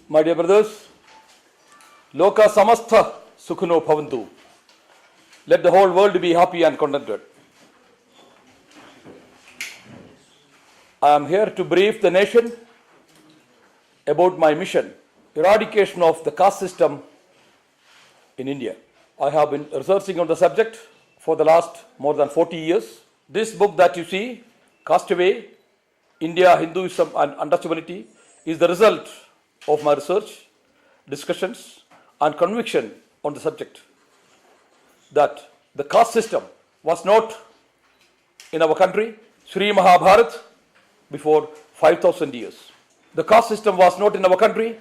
My dear brothers, Loka Samastha Sukhuno Bhavantu. Let the whole world be happy and contented. I am here to brief the nation about my mission, eradication of the caste system in India. I have been researching on the subject for the last more than 40 years. This book that you see, Caste Away, India, Hinduism and Untouchability, is the result of my research, discussions and conviction on the subject that the caste system was not in our country, Sri Mahabharat, before 5,000 years. The caste system was not in our country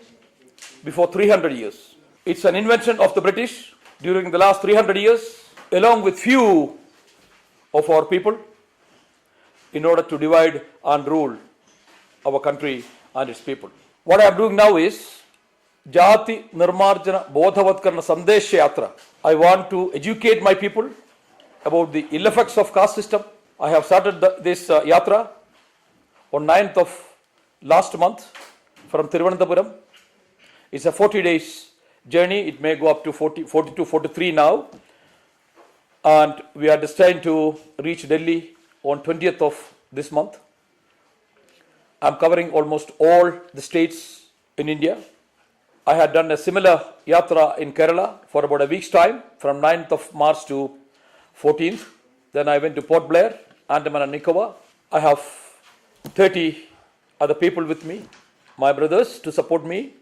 before 300 years. It's an invention of the British during the last 300 years, along with few of our people, in order to divide and rule our country and its people. What I am doing now is Jati Nirmarjana Bodhavatkarna Sandesha Yatra. I want to educate my people about the ill effects of caste system. I have started this yatra on 9th of last month from Thiruvananthapuram. It's a 40 days journey. It may go up to 42, 43 now. And we are destined to reach Delhi on 20th of this month. I'm covering almost all the states in India. I had done a similar yatra in Kerala for about a week's time, from 9th of March to 14th. Then I went to Port Blair, Andaman and Nicobar. I have 30 other people with me, my brothers, to support me.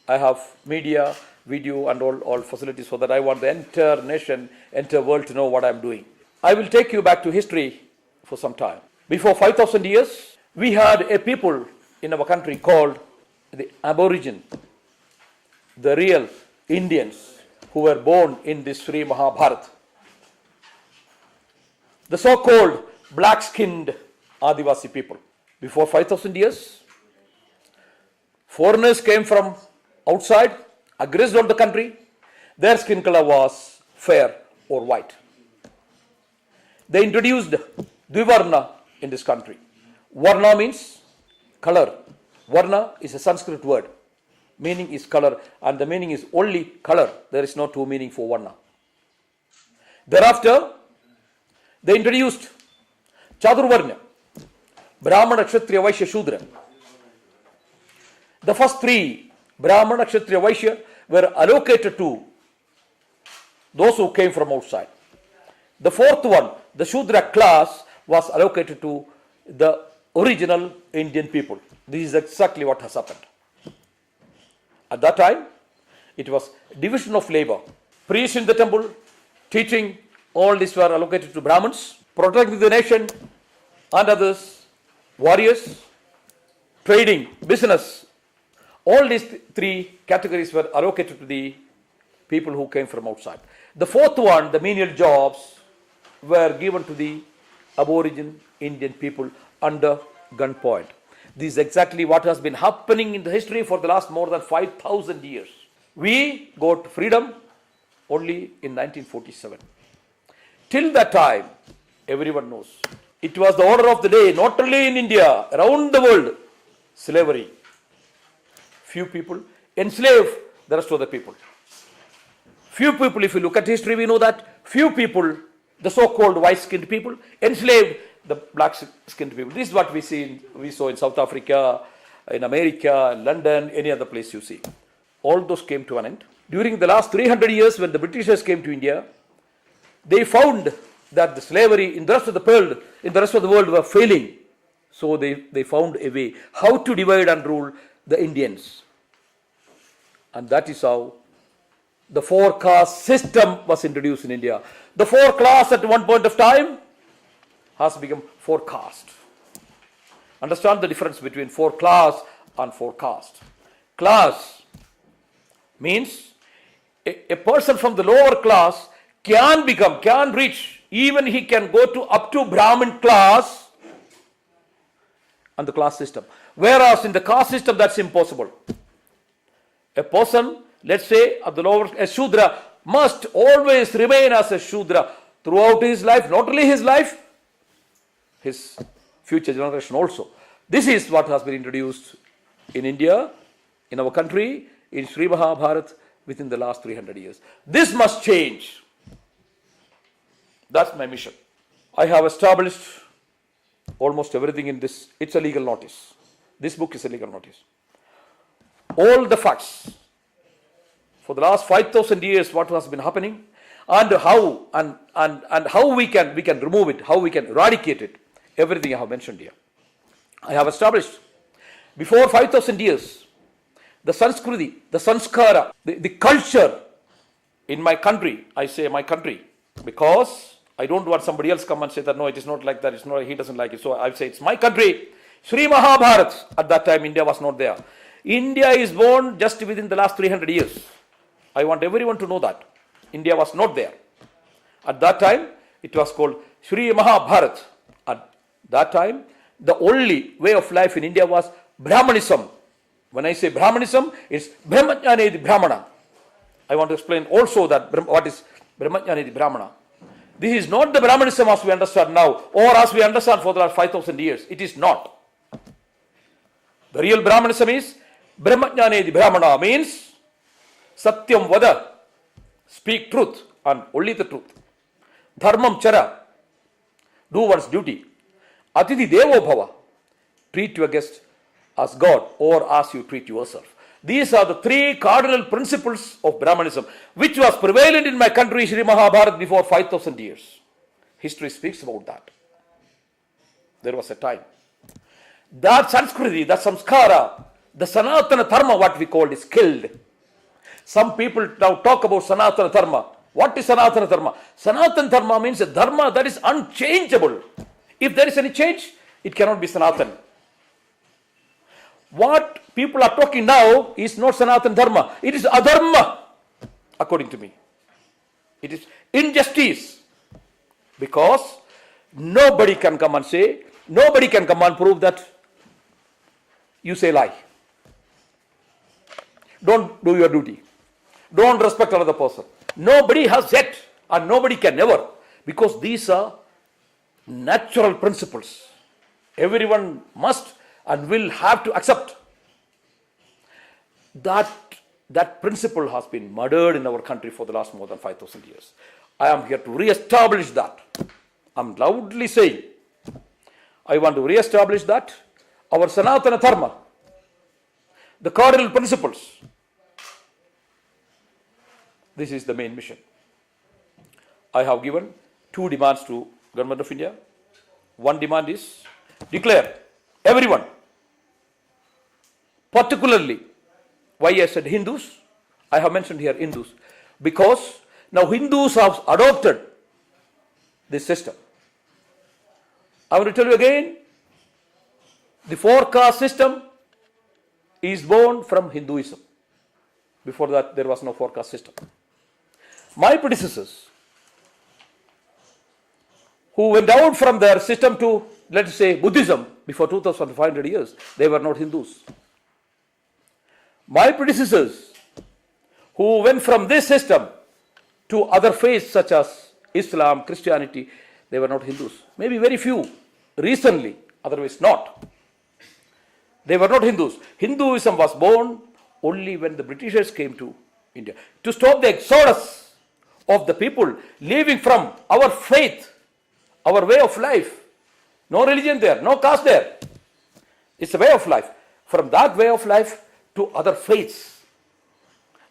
I have media, video and all facilities, so that I want the entire nation, entire world to know what I'm doing. I will take you back to history for some time. Before 5,000 years, we had a people in our country called the Aborigine, the real Indians who were born in this Sri Mahabharat. The so-called black-skinned Adivasi people. Before 5,000 years, foreigners came from outside, aggressed on the country. Their skin color was fair or white. They introduced Dvivarna in this country. Varna means color. Varna is a Sanskrit word. Meaning is color, and the meaning is only color. There is no two meaning for Varna. Thereafter, they introduced Chaturvarna, Brahmana, Kshatriya, Vaishya, Shudra. The first three, Brahmana, Kshatriya, Vaishya, were allocated to those who came from outside. The fourth one, the Shudra class, was allocated to the original Indian people. This is exactly what has happened. At that time, it was division of labor. Priests in the temple, teaching, all these were allocated to Brahmins, protecting the nation and others, warriors, trading, business. All these three categories were allocated to the people who came from outside. The fourth one, the menial jobs, were given to the Aborigine Indian people under gunpoint. This is exactly what has been happening in the history for the last more than 5,000 years. We got freedom only in 1947. Till that time, everyone knows, it was the order of the day, not only in India, around the world, slavery. Few people enslave the rest of the people. Few people, if you look at history, we know that few people, the so-called white-skinned people, enslaved the black-skinned people. This is what we saw in South Africa, in America, London, any other place you see. All those came to an end. During the last 300 years, when the Britishers came to India, they found that the slavery in the rest of the world were failing. So they found a way how to divide and rule the Indians. And that is how the four-caste system was introduced in India. The four-class at one point of time has become four-caste. Understand the difference between four-class and four-caste. Class means a person from the lower class can reach, even he can go to up to Brahmin class and the class system. Whereas in the caste system, that's impossible. A person, let's say, at the lower, a Shudra, must always remain as a Shudra throughout his life, not only his life, his future generation also. This is what has been introduced in India in our country, in Sri Mahabharat, within the last 300 years. This must change. That's my mission. I have established almost everything in this. It's a legal notice. This book is a legal notice. All the facts for the last 5,000 years, what has been happening, and how and how we can remove it, how we can eradicate it. Everything I have mentioned here. I have established before 5,000 years the Sanskriti, the Sanskara, the culture in my country. I say my country because I don't want somebody else come and say that no, it is not like that. It's not. He doesn't like it. So I say it's my country. Sri Mahabharat. At that time, India was not there. India is born just within the last 300 years. I want everyone to know that India was not there. At that time, it was called Sri Mahabharat. At that time, the only way of life in India was Brahmanism. When I say Brahmanism, it's Brahmajnanedi Brahmana. I want to explain also that what is Brahmajnanedi Brahmana. This is not the Brahmanism as we understand now, or as we understand for the last 5,000 years. It is not. The real Brahmanism is Brahmajnanedi Brahmana, means Satyam Vada, speak truth and only the truth. Dharmam Chara, do one's duty. Atiti Devo Bhava, treat your guest as God or as you treat yourself. These are the three cardinal principles of Brahmanism, which was prevalent in my country, Sri Mahabharat, before 5,000 years. History speaks about that. There was a time. That Sanskriti, that Samskara, the Sanatana Dharma, what we called, is killed. Some people now talk about Sanatana Dharma. What is Sanatana Dharma? Sanatana Dharma means a Dharma that is unchangeable. If there is any change, it cannot be Sanatana. What people are talking now is not Sanatana Dharma. It is Adharma, according to me. It is injustice. Because nobody can come and say, nobody can come and prove that you say lie. Don't do your duty. Don't respect another person. Nobody has yet, and nobody can never, because these are natural principles. Everyone must and will have to accept. That principle has been murdered in our country for the last more than 5,000 years. I am here to re-establish that. I'm loudly saying, I want to re-establish that. Our Sanatana Dharma, the cardinal principles. This is the main mission. I have given two demands to Government of India. One demand is declare everyone, particularly, why I said Hindus, I have mentioned here Hindus, because now Hindus have adopted this system. I want to tell you again, the four-caste system is born from Hinduism. Before that, there was no four-caste system. My predecessors, who went out from their system to, let's say, Buddhism before 2,500 years, they were not Hindus. My predecessors, who went from this system to other faiths such as Islam, Christianity, they were not Hindus. Maybe very few recently, otherwise not. They were not Hindus. Hinduism was born only when the Britishers came to India to stop the exodus of the people leaving from our faith, our way of life. No religion there, no caste there. It's a way of life. From that way of life to other faiths.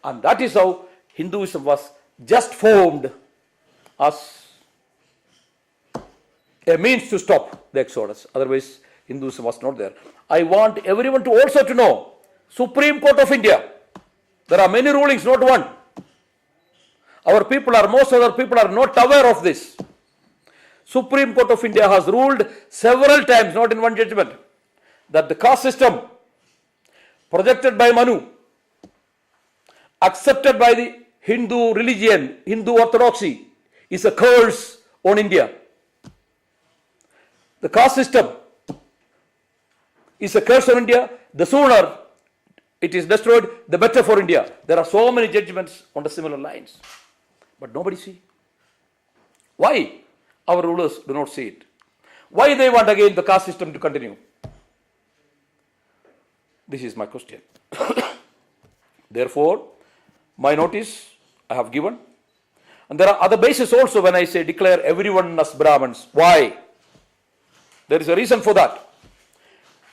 And that is how Hinduism was just formed as a means to stop the exodus. Otherwise, Hinduism was not there. I want everyone to also to know, Supreme Court of India, there are many rulings, not one. Most other people are not aware of this. Supreme Court of India has ruled several times, not in one judgment, that the caste system projected by Manu, accepted by the Hindu religion, Hindu orthodoxy, is a curse on India. The caste system is a curse on India. The sooner it is destroyed, the better for India. There are so many judgments on the similar lines. But nobody see. Why our rulers do not see it? Why they want again the caste system to continue? This is my question. Therefore, my notice I have given. And there are other bases also when I say declare everyone as Brahmins. Why? There is a reason for that.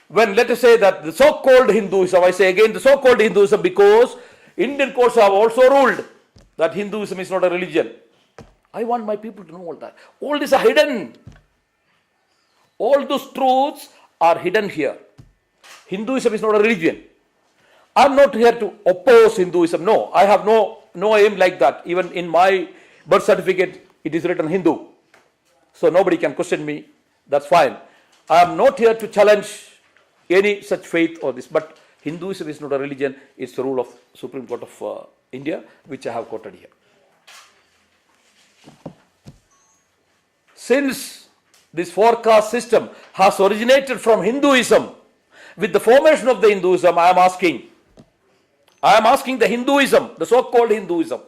When let us say that the so-called Hinduism, I say again the so-called Hinduism because Indian courts have also ruled that Hinduism is not a religion. I want my people to know all that. All these are hidden. All those truths are hidden here. Hinduism is not a religion. I am not here to oppose Hinduism. No, I have no aim like that. Even in my birth certificate, it is written Hindu. So nobody can question me. That's fine. I am not here to challenge any such faith or this. But Hinduism is not a religion. It's the rule of Supreme Court of India, which I have quoted here. Since this four caste system has originated from Hinduism, with the formation of the Hinduism, I am asking the Hinduism, the so-called Hinduism,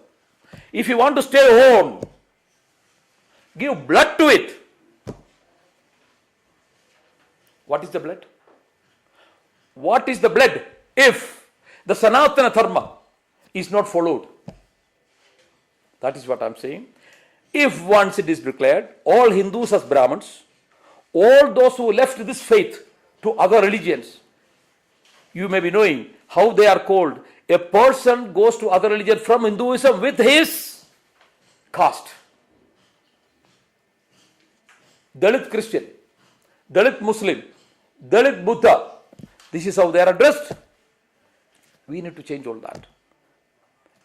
if you want to stay on, give blood to it. What is the blood? What is the blood if the Sanatana Dharma is not followed? That is what I am saying. If once it is declared, all Hindus as Brahmins, all those who left this faith to other religions, you may be knowing how they are called. A person goes to other religion from Hinduism with his caste. Dalit Christian, Dalit Muslim, Dalit Buddha. This is how they are addressed. We need to change all that.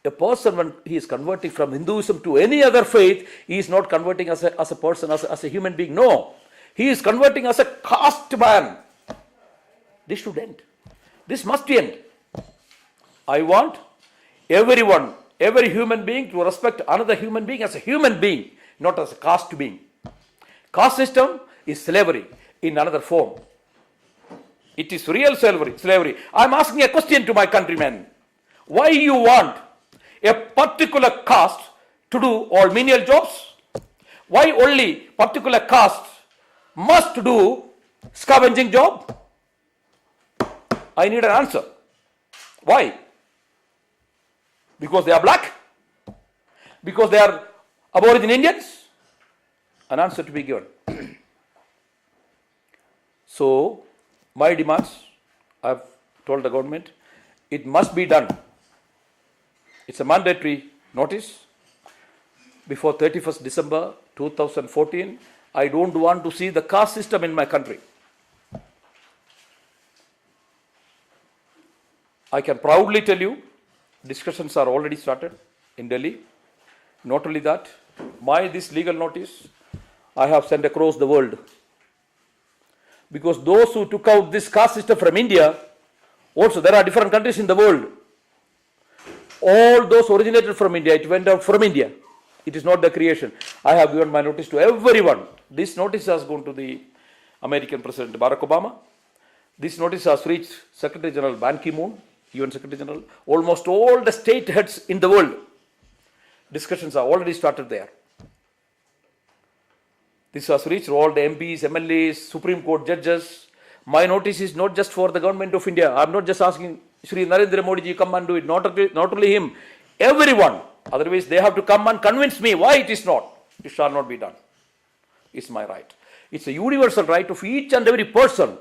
A person, when he is converting from Hinduism to any other faith, he is not converting as a person, as a human being. No. He is converting as a caste man. This should end. This must end. I want everyone, every human being to respect another human being as a human being, not as a caste being. Caste system is slavery in another form. It is real slavery. I am asking a question to my countrymen. Why you want a particular caste to do all menial jobs? Why only particular caste must do scavenging job? I need an answer. Why? Because they are black? Because they are Aborigine Indians? An answer to be given. So, my demands, I have told the government, it must be done. It's a mandatory notice. Before 31st December 2014, I don't want to see the caste system in my country. I can proudly tell you, discussions are already started in Delhi. Not only that, this legal notice, I have sent across the world. Because those who took out this caste system from India, also there are different countries in the world. All those originated from India, it went out from India. It is not the creation. I have given my notice to everyone. This notice has gone to the American President Barack Obama. This notice has reached Secretary General Ban Ki-moon, UN Secretary General, almost all the state heads in the world. Discussions are already started there. This has reached all the MPs, MLAs, Supreme Court judges. My notice is not just for the government of India. I am not just asking Shri Narendra Modi ji come and do it. Not only him, everyone. Otherwise, they have to come and convince me why it is not. It shall not be done. It's my right. It's a universal right of each and every person.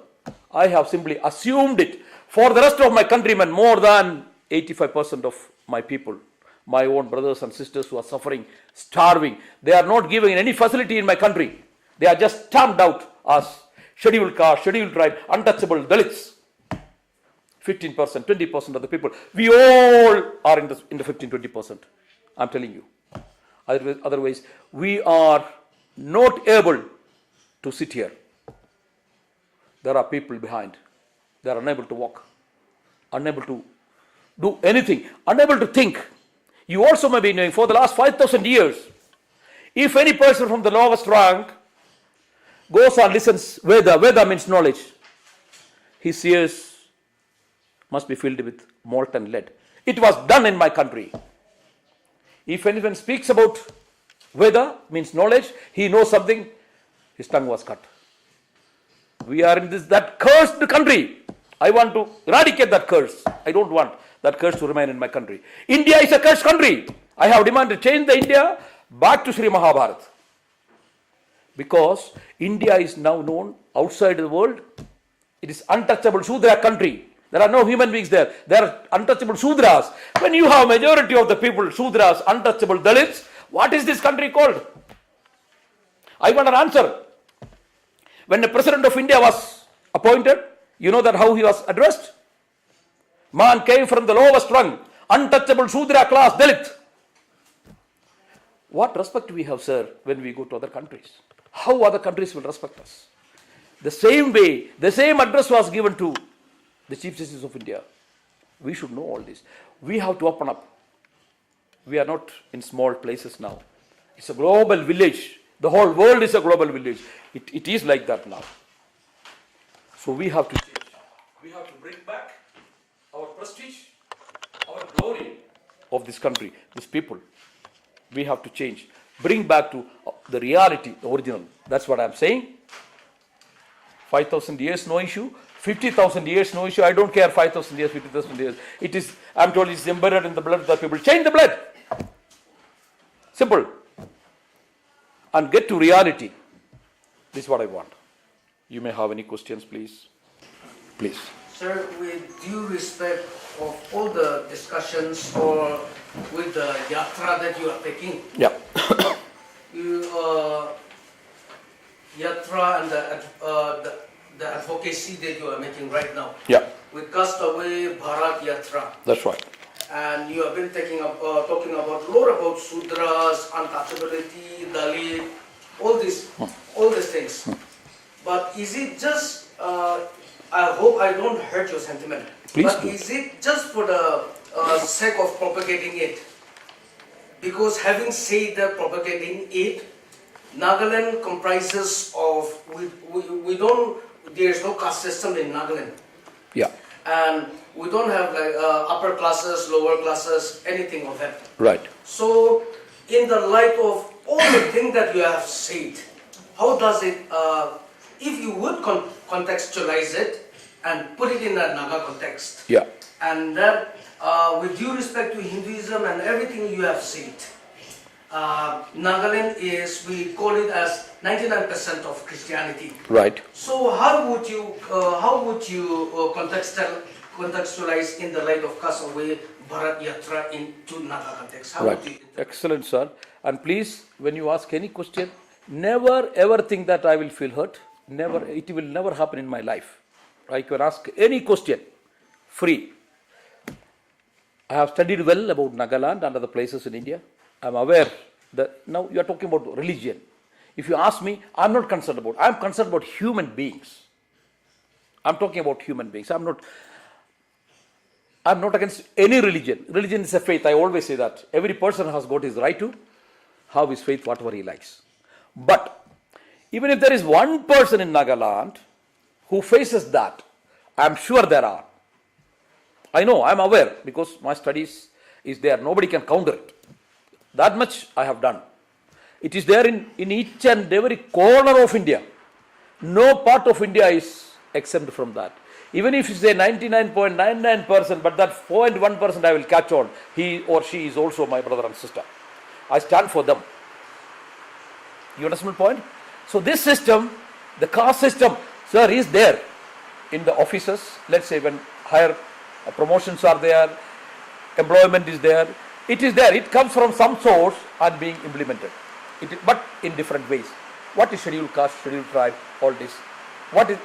I have simply assumed it for the rest of my countrymen, more than 85% of my people, my own brothers and sisters who are suffering, starving. They are not given any facility in my country. They are just stamped out as scheduled caste, scheduled tribe, untouchable Dalits. 15%, 20% of the people. We all are in the 15, 20%. I'm telling you. Otherwise, we are not able to sit here. There are people behind. They are unable to walk, unable to do anything, unable to think. You also may be knowing for the last 5,000 years, if any person from the lowest rank goes and listens Veda means knowledge, his ears must be filled with molten lead. It was done in my country. If anyone speaks about Veda means knowledge, he knows something, his tongue was cut. We are in that cursed country. I want to eradicate that curse. I don't want that curse to remain in my country. India is a cursed country. I have demanded change the India back to Sri Mahabharat. Because India is now known outside the world. It is untouchable Shudra country. There are no human beings there. There are untouchable Shudras. When you have majority of the people, Shudras, untouchable Dalits, what is this country called? I want an answer. When the President of India was appointed, you know that how he was addressed? Man came from the lowest rung, untouchable Shudra class, Dalit. What respect we have, sir, when we go to other countries? How other countries will respect us? The same way, the same address was given to the Chief Justice of India. We should know all this. We have to open up. We are not in small places now. It's a global village. The whole world is a global village. It is like that now. So we have to change. We have to bring back our prestige, our glory of this country, these people. We have to change. Bring back to the reality, the original. That's what I'm saying. 5,000 years, no issue. 50,000 years, no issue. I don't care 5,000 years, 50,000 years. It is, I'm told it's embedded in the blood of the people. Change the blood. Simple. And get to reality. This is what I want. You may have any questions, please. Please. Sir, with due respect of all the discussions or with the yatra that you are taking, Yeah. Yatra and the advocacy that you are making right now. Yeah. With Caste Away Yatra. That's right. And you have been talking about a lot about Sudras, untouchability, Dalit, all these things. But is it just, I hope I don't hurt your sentiment, Please but do. is it just for the sake of propagating it? Because having said that propagating it, Nagaland comprises of, there is no caste system in Nagaland. Yeah. And we don't have like upper classes, lower classes, anything of that. Right. So, in the light of all the things that you have said, how does it, if you would contextualize it and put it in a Naga context, Yeah. and that with due respect to Hinduism and everything you have said, Nagaland is, we call it as 99% of Christianity. Right. So how would you contextualize in the light of Caste Away Yatra into Naga context? How would you? Excellent, sir. And please, when you ask any question, never ever think that I will feel hurt. Never. It will never happen in my life. I can ask any question, free. I have studied well about Nagaland and other places in India. I am aware that now you are talking about religion. If you ask me, I am not concerned about. I am concerned about human beings. I am talking about human beings. I am not against any religion. Religion is a faith. I always say that. Every person has got his right to have his faith, whatever he likes. But even if there is one person in Nagaland who faces that, I am sure there are. I know, I am aware, because my studies is there. Nobody can counter it. That much I have done. It is there in each and every corner of India. No part of India is exempt from that. Even if you say 99.99%, but that 0.1% I will catch on. He or she is also my brother and sister. I stand for them. You understand my point? So this system, the caste system, sir, is there in the offices. Let's say when higher promotions are there, employment is there. It is there. It comes from some source and being implemented. But in different ways. What is scheduled caste, scheduled tribe, all this?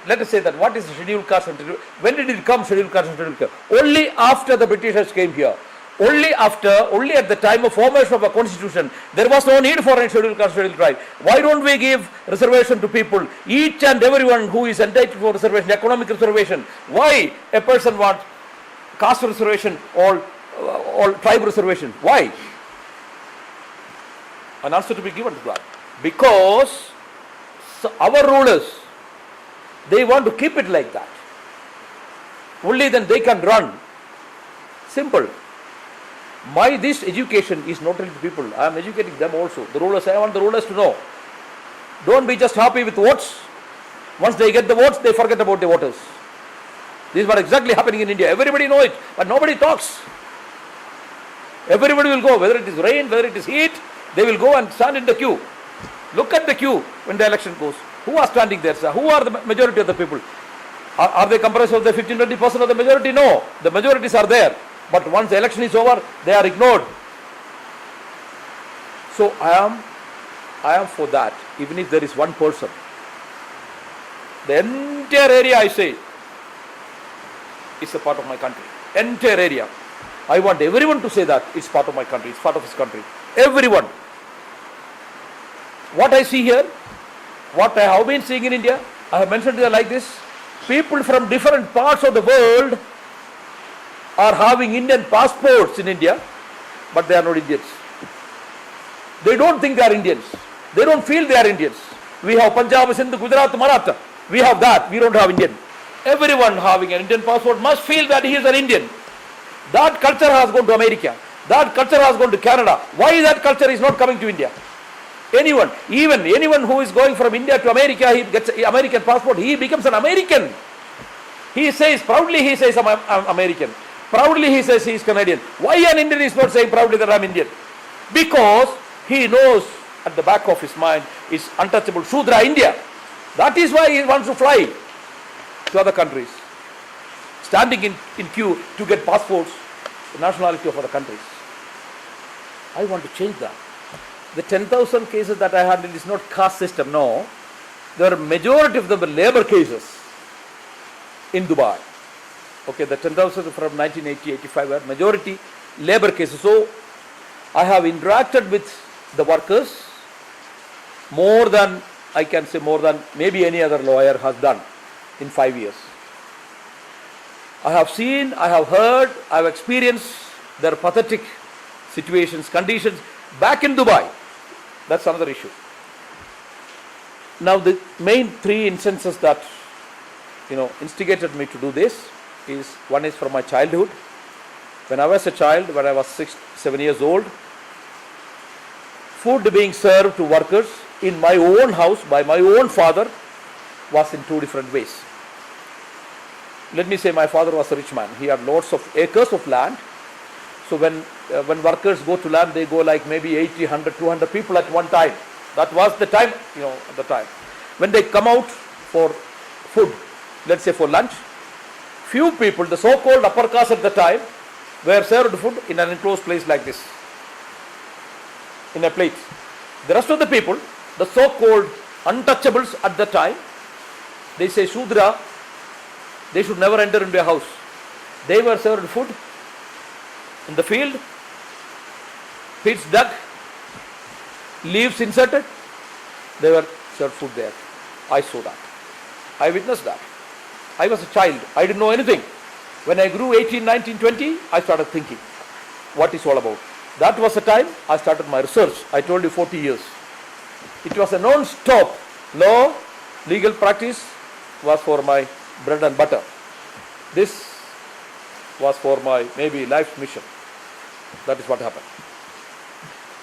Let us say that what is scheduled caste and scheduled? When did it come scheduled caste and scheduled caste? Only after the Britishers came here. Only at the time of formation of a constitution, there was no need for a scheduled caste, scheduled tribe. Why don't we give reservation to people, each and everyone who is entitled for reservation, economic reservation? Why a person wants caste reservation or tribe reservation? Why? An answer to be given to that. Because our rulers, they want to keep it like that. Only then they can run. Simple. This education is not only to people. I am educating them also. The rulers, I want the rulers to know. Don't be just happy with votes. Once they get the votes, they forget about the voters. This is what exactly happening in India. Everybody know it, but nobody talks. Everybody will go, whether it is rain, whether it is heat, they will go and stand in the queue. Look at the queue when the election goes. Who are standing there, sir? Who are the majority of the people? Are they comprised of the 15-20% of the majority? No. The majorities are there. But once the election is over, they are ignored. So I am for that, even if there is one person. The entire area, I say, is a part of my country. Entire area. I want everyone to say that it's part of my country, it's part of his country. Everyone. What I see here, what I have been seeing in India, I have mentioned it like this. People from different parts of the world are having Indian passports in India, but they are not Indians. They don't think they are Indians. They don't feel they are Indians. We have Punjab, Sindh, Gujarat, Maratha. We have that. We don't have Indian. Everyone having an Indian passport must feel that he is an Indian. That culture has gone to America. That culture has gone to Canada. Why that culture is not coming to India? Anyone, even anyone who is going from India to America, he gets an American passport, he becomes an American. He says, proudly he says, I'm American. Proudly he says he is Canadian. Why an Indian is not saying proudly that I'm Indian? Because he knows at the back of his mind is untouchable Shudra India. That is why he wants to fly to other countries. Standing in queue to get passports, the nationality of other countries. I want to change that. The 10,000 cases that I handled is not caste system, no. There are majority of them were labor cases in Dubai. Okay, the 10,000 from 1980-85 were majority labor cases. So I have interacted with the workers more than, I can say more than maybe any other lawyer has done in 5 years. I have seen, I have heard, I have experienced their pathetic situations, conditions back in Dubai. That's another issue. Now the main three instances that instigated me to do this is, one is from my childhood. When I was a child, when I was 6-7 years old, food being served to workers in my own house by my own father was in two different ways. Let me say my father was a rich man. He had lots of acres of land. So when workers go to land, they go like maybe 80, 100, 200 people at one time. That was the time, at the time. When they come out for food, let's say for lunch, few people, the so-called upper caste at the time, were served food in an enclosed place like this, in a plate. The rest of the people, the so-called untouchables at the time, they say Shudra, they should never enter into a house. They were served food in the field, pits dug, leaves inserted, they were served food there. I saw that. I witnessed that. I was a child. I didn't know anything. When I grew 18, 19, 20, I started thinking what it's all about. That was the time I started my research. I told you 40 years. It was a non-stop law, legal practice was for my bread and butter. This was for my maybe life's mission. That is what happened.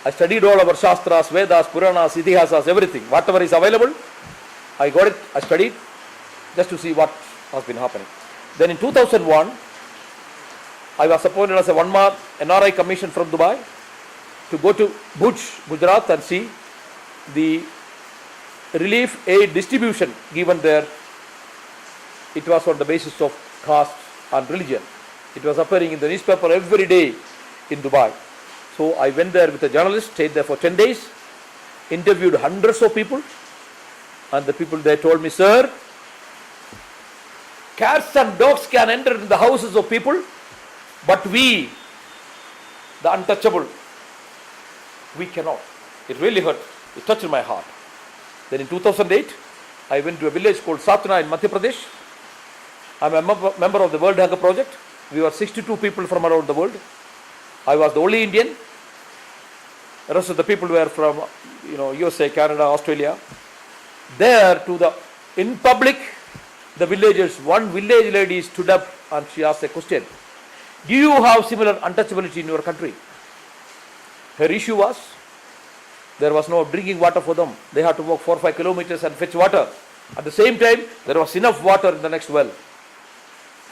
I studied all our Shastras, Vedas, Puranas, Itihasas, everything. Whatever is available, I got it, I studied just to see what has been happening. Then in 2001, I was appointed as a one-month NRI commission from Dubai to go to Bhuj, Gujarat and see the relief aid distribution given there. It was on the basis of caste and religion. It was appearing in the newspaper every day in Dubai. So I went there with a journalist, stayed there for 10 days, interviewed hundreds of people, and the people there told me, sir, cats and dogs can enter in the houses of people, but we, the untouchable, we cannot. It really hurt. It touched my heart. Then in 2008, I went to a village called Satna in Madhya Pradesh. I'm a member of the World Hunger Project. We were 62 people from around the world. I was the only Indian. The rest of the people were from, USA, Canada, Australia. There, in public, the villagers, one village lady stood up and she asked a question. Do you have similar untouchability in your country? Her issue was, there was no drinking water for them. They had to walk 4 or 5 kilometers and fetch water. At the same time, there was enough water in the next well.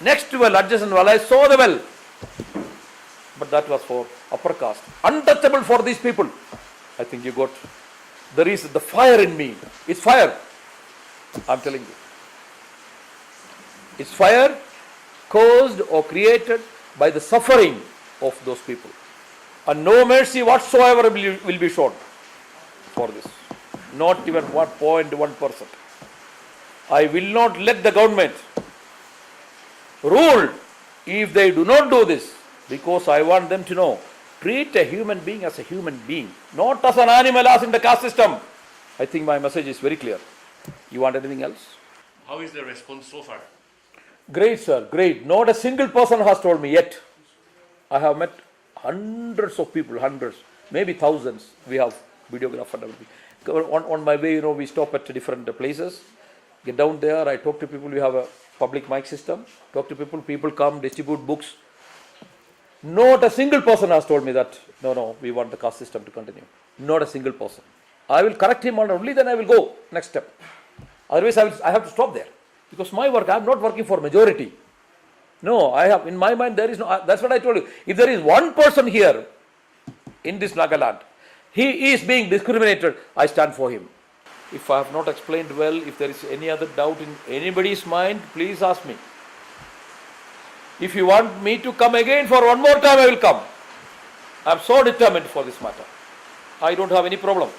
Next well, adjacent well, I saw the well. But that was for upper caste. Untouchable for these people. I think you got, there is the fire in me. It's fire. I'm telling you. It's fire caused or created by the suffering of those people. And no mercy whatsoever will be shown for this. Not even 1.1%. I will not let the government rule if they do not do this, because I want them to know, treat a human being as a human being, not as an animal as in the caste system. I think my message is very clear. You want anything else? How is the response so far? Great, sir, great. Not a single person has told me yet. I have met hundreds of people, hundreds, maybe thousands. We have videographer and everything. On my way, we stop at different places. Get down there, I talk to people. We have a public mic system. Talk to people. People come, distribute books. Not a single person has told me that, no, we want the caste system to continue. Not a single person. I will correct him on only, then I will go next step. Otherwise, I have to stop there. Because my work, I am not working for majority. No, I have, in my mind, there is no, that's what I told you. If there is one person here in this Nagaland, he is being discriminated, I stand for him. If I have not explained well, if there is any other doubt in anybody's mind, please ask me. If you want me to come again for one more time, I will come. I am so determined for this matter. I don't have any problem.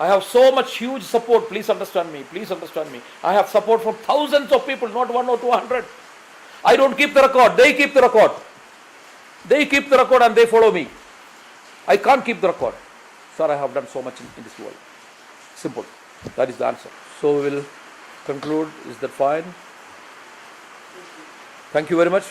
I have so much huge support. Please understand me. Please understand me. I have support from thousands of people, not 1 or 200. I don't keep the record. They keep the record. They keep the record and they follow me. I can't keep the record. Sir, I have done so much in this world. Simple. That is the answer. So we will conclude. Is that fine? Thank you very much.